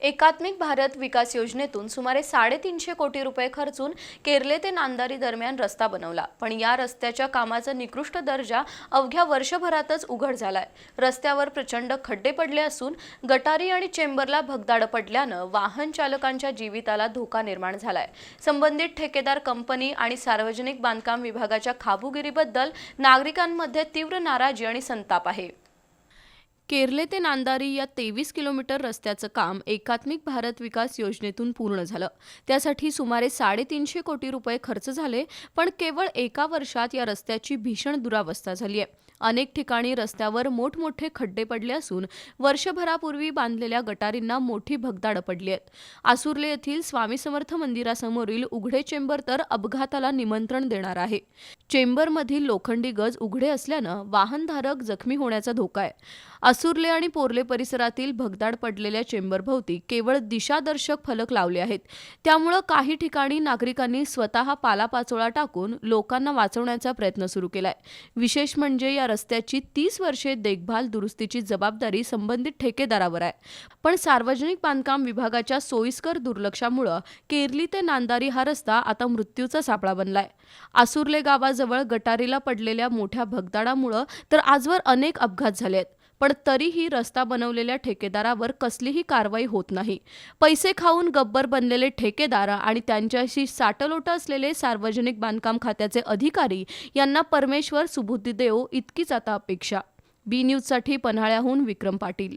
एकात्मिक भारत विकास योजनेतून सुमारे 350 कोटी रुपये खर्चून केरले ते नांदारी दरम्यान रस्ता बनवला। पण या रस्त्याच्या कामाचा निकृष्ट दर्जा अवघ्या वर्षभरातच उघड झालाय। रस्त्यावर प्रचंड खड्डे पडले असून गटारी आणि चेंबरला भगदाड पडल्यानं वाहन चालकांच्या जीविताला धोका निर्माण झालाय। संबंधित ठेकेदार कंपनी आणि सार्वजनिक बांधकाम विभागाच्या खाबुगिरीबद्दल नागरिकांमध्ये तीव्र नाराजी आणि संताप आहे। केरले ते नांदारी या 23 किलोमीटर रस्त्याचं काम एकात्मिक भारत विकास योजनेतून पूर्ण झालं। त्यासाठी सुमारे 350 कोटी रुपये खर्च झाले, पण केवळ एका वर्षात या रस्त्याची भीषण दुरावस्था झाली आहे। अनेक ठिकाणी रस्त्यावर मोठमोठे खड्डे पडले असून वर्षभरापूर्वी बांधलेल्या गटारींना मोठी भगदाड पडली आहेत। आसुर्ले येथील स्वामी समर्थ मंदिरासमोरील उघडे चेंबर तर अपघाताला निमंत्रण देणार आहे। चेंबरमधील लोखंडी गज उघडे असल्यानं वाहनधारक जखमी होण्याचा धोका आहे। आसुर्ले आणि पोर्ले परिसरातील भगदाड पडलेल्या चेंबरभोवती केवळ दिशादर्शक फलक लावले आहेत। त्यामुळे काही ठिकाणी नागरिकांनी स्वतः पालापाचोळा टाकून लोकांना वाचवण्याचा प्रयत्न सुरू केलाय। विशेष म्हणजे या रस्त्याची 30 वर्षे देखभाल दुरुस्तीची जबाबदारी संबंधित ठेकेदारावर आहे, पण सार्वजनिक बांधकाम विभागाच्या सोयीस्कर दुर्लक्षामुळे केरली ते नांदारी हा रस्ता आता मृत्यूचा सापळा बनलाय। आसुर्ले गावाजवळ गटारीला पडलेल्या मोठ्या भगदाडामुळे तर आजवर अनेक अपघात झाले आहेत, पण तरीही रस्ता बनवलेल्या ठेकेदारावर कसलीही कारवाई होत नाही। पैसे खाऊन गब्बर बनलेले ठेकेदार आणि त्यांच्याशी साटलोट असलेले सार्वजनिक बांधकाम खात्याचे अधिकारी यांना परमेश्वर सुबुद्धी देवो इतकीच आता अपेक्षा। बी न्यूजसाठी पन्हाळ्याहून विक्रम पाटील।